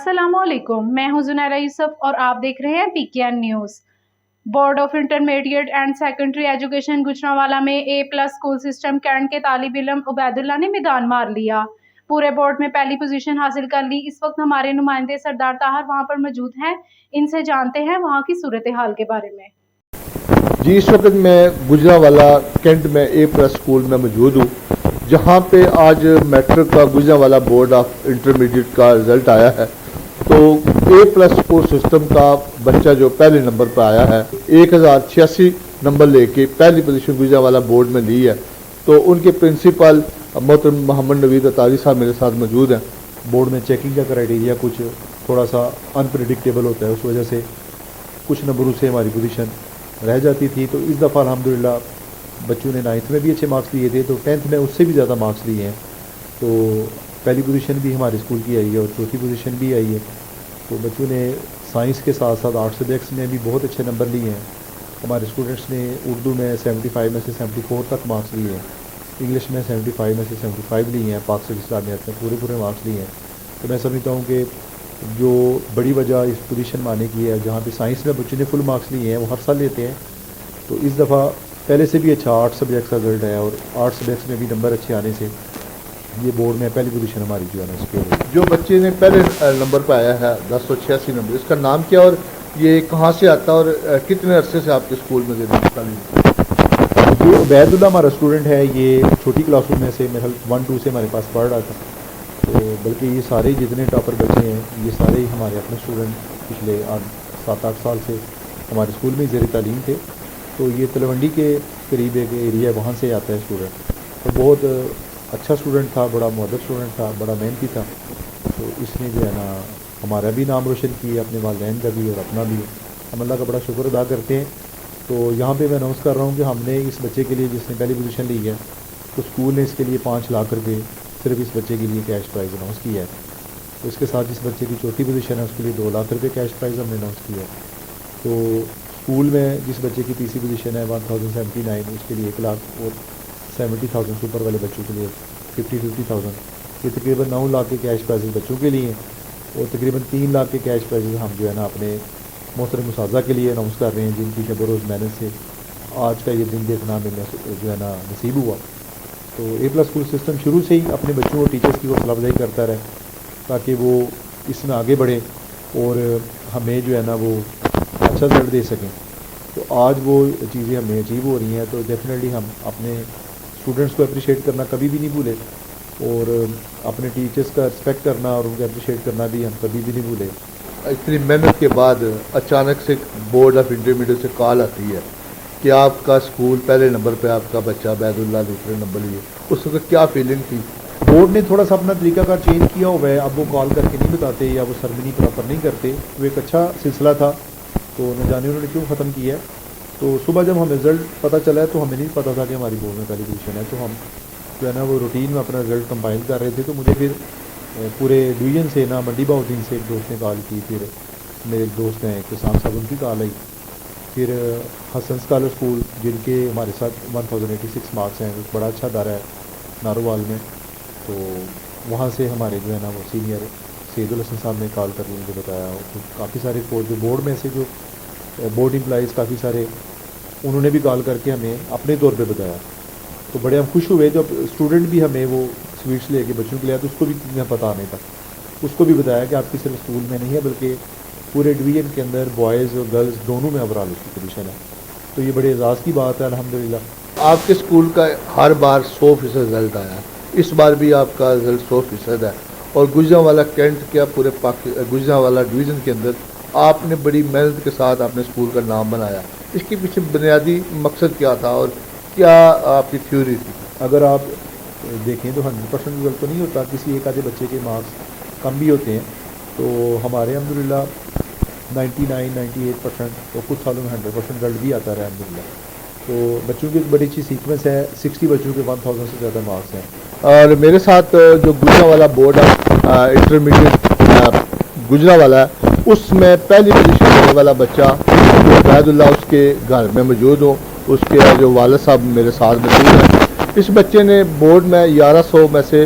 السلام علیکم، میں ہوں زنیرہ یوسف اور آپ دیکھ رہے ہیں PKN news. Board of intermediate and secondary education Gujranwala میں A+ اسکول سسٹم کینٹ کے طالب علم عبید اللہ نے میدان مار لیا۔ پورے بورڈ میں پہلی پوزیشن حاصل کر لی۔ اس وقت ہمارے نمائندے سردار طاہر وہاں پر موجود ہیں، ان سے جانتے ہیں وہاں کی صورتحال کے بارے میں۔ جی، اس وقت میں گجرانوالہ کینٹ میں A+ اسکول میں موجود ہوں، جہاں پہ آج میٹرک کا گجرانوالہ بورڈ آف انٹرمیڈیٹ کا رزلٹ آیا ہے۔ تو A+ اسکول سسٹم کا بچہ جو پہلے نمبر پر آیا ہے 1086 نمبر لے کے پہلی پوزیشن گجرانوالہ بورڈ میں لی ہے۔ تو ان کے پرنسپل محترم محمد نوید اطاری صاحب میرے ساتھ موجود ہیں۔ بورڈ میں چیکنگ کا کرائیٹیریا کچھ تھوڑا سا انپریڈکٹیبل ہوتا ہے، اس وجہ سے کچھ نمبروں سے ہماری پوزیشن رہ جاتی تھی۔ تو اس دفعہ الحمدللہ بچوں نے 9th میں بھی اچھے مارکس لیے تھے، تو 10th میں اس سے بھی زیادہ مارکس لیے ہیں۔ تو پہلی پوزیشن بھی ہمارے اسکول کی آئی ہے اور چوتھی پوزیشن بھی آئی ہے۔ تو بچوں نے سائنس کے ساتھ ساتھ آرٹس سبجیکٹس میں بھی بہت اچھے نمبر لیے ہیں۔ ہمارے اسٹوڈنٹس نے اردو میں 75 میں سے 74 تک مارکس لیے ہیں، انگلش میں 75 میں سے 75 لیے ہیں، پاک اسٹڈیز اسلامیات میں پورے مارکس لیے ہیں۔ تو میں سمجھتا ہوں کہ جو بڑی وجہ اس پوزیشن میں آنے کی ہے، جہاں پہ سائنس میں بچوں نے فل مارکس لیے ہیں، وہ ہر سال لیتے ہیں، تو اس دفعہ پہلے سے بھی اچھا آرٹس سبجیکٹس کا رزلٹ ہے، اور آرٹس سبجیکٹس میں بھی نمبر اچھے آنے سے یہ بورڈ میں پہلی پوزیشن ہماری جو ہے نا اس کے جو بچے نے پہلے نمبر پہ آیا ہے 1086 نمبر، اس کا نام کیا اور یہ کہاں سے آتا ہے اور کتنے عرصے سے آپ کے اسکول میں تعلیم؟ جو عبید اللہ ہمارا اسٹوڈنٹ ہے، یہ چھوٹی کلاسوں میں سے میرا 1-2 سے ہمارے پاس پڑھ رہا تھا۔ تو بلکہ یہ سارے جتنے ٹاپر بچے ہیں یہ سارے ہمارے اپنے اسٹوڈنٹ پچھلے 7-8 سال سے ہمارے اسکول میں زیر تعلیم تھے۔ تو یہ تلونڈی کے قریب ایک ایریا ہے، وہاں سے آتا ہے اسٹوڈنٹ۔ تو بہت اچھا اسٹوڈنٹ تھا، بڑا مؤدب اسٹوڈنٹ تھا، بڑا محنتی تھا۔ تو اس نے جو ہے نا ہمارا بھی نام روشن کیا، اپنے والدین کا بھی اور اپنا بھی۔ ہم اللہ کا بڑا شکر ادا کرتے ہیں۔ تو یہاں پہ میں اناؤنس کر رہا ہوں کہ ہم نے اس بچے کے لیے جس نے پہلی پوزیشن لی ہے، تو اسکول نے اس کے لیے 5 لاکھ روپے صرف اس بچے کے لیے کیش پرائز اناؤنس کیا ہے۔ تو اس کے ساتھ جس بچے کی چوتھی پوزیشن ہے اس کے لیے 2 لاکھ روپے کیش پرائز ہم نے اناؤنس کیا ہے۔ تو اسکول میں جس بچے کی تیسری پوزیشن ہے 1079، اس کے لیے 1 لاکھ، اور 70,000 سے اوپر والے بچوں کے لیے 50,000۔ یہ تقریباً 9 لاکھ کے کیش پرائز بچوں کے لیے ہیں، اور تقریباً 3 لاکھ کے کیش پرائز ہم جو ہے نا اپنے محترم اساتذہ کے لیے اناؤنس کر رہے ہیں، جن کی شب و روز محنت سے آج کا یہ دن دیکھنا ہمیں جو ہے نا نصیب ہوا۔ تو A+ اسکول سسٹم شروع سے ہی اپنے بچوں اور ٹیچرس کی حوصلہ افزائی کرتا رہے تاکہ وہ اس میں آگے بڑھیں اور ہمیں جو ہے نا وہ اچھا رزلٹ دے سکیں۔ تو آج وہ چیزیں ہمیں اچیو ہو رہی ہیں، تو ڈیفینیٹلی ہم اپنے اسٹوڈنٹس کو اپریشیٹ کرنا کبھی بھی نہیں بھولے، اور اپنے ٹیچرس کا رسپیکٹ کرنا اور ان کو اپریشیٹ کرنا بھی ہم کبھی بھی نہیں بھولے۔ اتنی محنت کے بعد اچانک سے بورڈ آف انٹرمیڈیٹ سے کال آتی ہے کہ آپ کا اسکول پہلے نمبر پہ آپ کا بچہ عبید اللہ دوسرے نمبر لیے، اس وقت کیا فیلنگ تھی؟ بورڈ نے تھوڑا سا اپنا طریقہ کار چینج کیا ہوا ہے، اب وہ کال کر کے نہیں بتاتے یا وہ سرمنی پراپر نہیں کرتے۔ وہ ایک اچھا سلسلہ تھا، تو نہ جانے انہوں نے کیوں ختم کیا ہے۔ تو صبح جب ہمیں رزلٹ پتہ چلا ہے تو ہمیں نہیں پتہ تھا کہ ہماری بورڈ میں پہلی پوزیشن ہے، تو ہم جو ہے نا وہ روٹین میں اپنا رزلٹ کمپائل کر رہے تھے۔ تو مجھے پھر پورے ڈویژن سے نا منڈی بہاؤدین سے ایک دوست نے کال کی، پھر میرے ایک دوست ہیں کسان صاحب، ان کی کال آئی، پھر حسن اسکالر اسکول جن کے ہمارے ساتھ 1086 مارکس ہیں، بڑا اچھا ادارہ ہے نارووال میں، تو وہاں سے ہمارے جو ہے نا وہ سینئر سید الحسن صاحب نے کال کر کے مجھے بتایا۔ کافی سارے جو بورڈ میں سے جو بورڈ امپلائیز کافی سارے، انہوں نے بھی کال کر کے ہمیں اپنے طور پہ بتایا۔ تو بڑے ہم خوش ہوئے جب اسٹوڈنٹ بھی ہمیں وہ سویٹس لے کے بچوں کے لیے، تو اس کو بھی پتہ نہیں تھا، اس کو بھی بتایا کہ آپ کی صرف اسکول میں نہیں ہے بلکہ پورے ڈویژن کے اندر بوائز اور گرلز دونوں میں اوورآل اس کی پوزیشن ہے۔ تو یہ بڑے اعزاز کی بات ہے الحمدللہ۔ آپ کے اسکول کا ہر بار 100% رزلٹ آیا ہے، اس بار بھی آپ کا رزلٹ 100% ہے، اور گجرانوالہ کینٹ کیا پورے گجرانوالہ ڈویژن کے اندر آپ نے بڑی محنت کے ساتھ اپنے اسکول کا نام بنایا۔ اس کے پیچھے بنیادی مقصد کیا تھا اور کیا آپ کی تھیوری تھی؟ اگر آپ دیکھیں تو 100% رزلٹ تو نہیں ہوتا، کسی ایک آدھے بچے کے مارکس کم بھی ہوتے ہیں۔ تو ہمارے الحمدللہ 99-98%، تو کچھ سالوں میں 100% رزلٹ بھی آتا رہا الحمدللہ۔ تو بچوں کی ایک بڑی اچھی سیکوینس ہے، 60 بچوں کے 1000 سے زیادہ مارکس ہیں۔ اور میرے ساتھ جو Gujranwala board of intermediate Gujranwala ہے، اس میں پہلی پوزیشن لینے والا بچہ عبید اللہ، اس کے گھر میں موجود ہوں، اس کے جو والد صاحب میرے ساتھ موجود ہیں۔ اس بچے نے بورڈ میں 1100 میں سے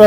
A+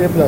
A+।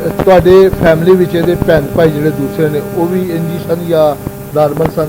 ਤੁਹਾਡੇ ਫੈਮਿਲੀ ਵਿੱਚ ਇਹਦੇ ਭੈਣ ਭਾਈ ਜਿਹੜੇ ਦੂਸਰੇ ਨੇ ਉਹ ਵੀ ਇੰਜੀ ਸਨ ਜਾਂ ਨਾਰਮਲ ਸਨ?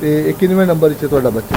ਤੇ ਇਹ ਕਿੰਨਵੇਂ ਨੰਬਰ 'ਚ ਤੁਹਾਡਾ ਬੱਚਾ?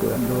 ਤੇ ਹੈ। 2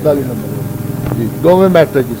40 ਨੰਬਰ ਜੀ, ਦੋਵੇਂ ਮੈਟ੍ਰਿਕ ਇਸ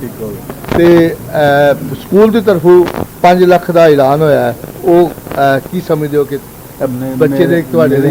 ਠੀਕ ਹੋ ਗਿਆ। ਤੇ ਸਕੂਲ ਦੀ ਤਰਫੋਂ 5 ਲੱਖ ਦਾ ਐਲਾਨ ਹੋਇਆ ਹੈ, ਉਹ ਕੀ ਸਮਝਦੇ ਹੋ ਕਿ ਬੱਚੇ ਦੇ ਤੁਹਾਡੇ ਦੇ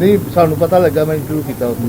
ਨਹੀਂ, ਸਾਨੂੰ ਪਤਾ ਲੱਗਾ, ਮੈਂ ਇੰਟਰਵਿਊ ਕੀਤਾ ਉਸ ਨੂੰ।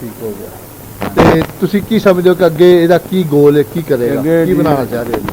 ਠੀਕ ਹੋ ਗਿਆ। ਤੇ ਤੁਸੀਂ ਕੀ ਸਮਝਦੇ ਹੋ ਕਿ ਅੱਗੇ ਇਹਦਾ ਕੀ ਗੋਲ ਹੈ, ਕੀ ਕਰੇਗਾ, ਕੀ ਬਣਾਉਣਾ ਚਾਹ ਰਹੇ ਹੋ?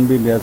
MBBS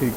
ਠੀਕ ਹੈ,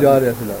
ਜਾ ਰਿਹਾ ਫਿਲਹਾਲ।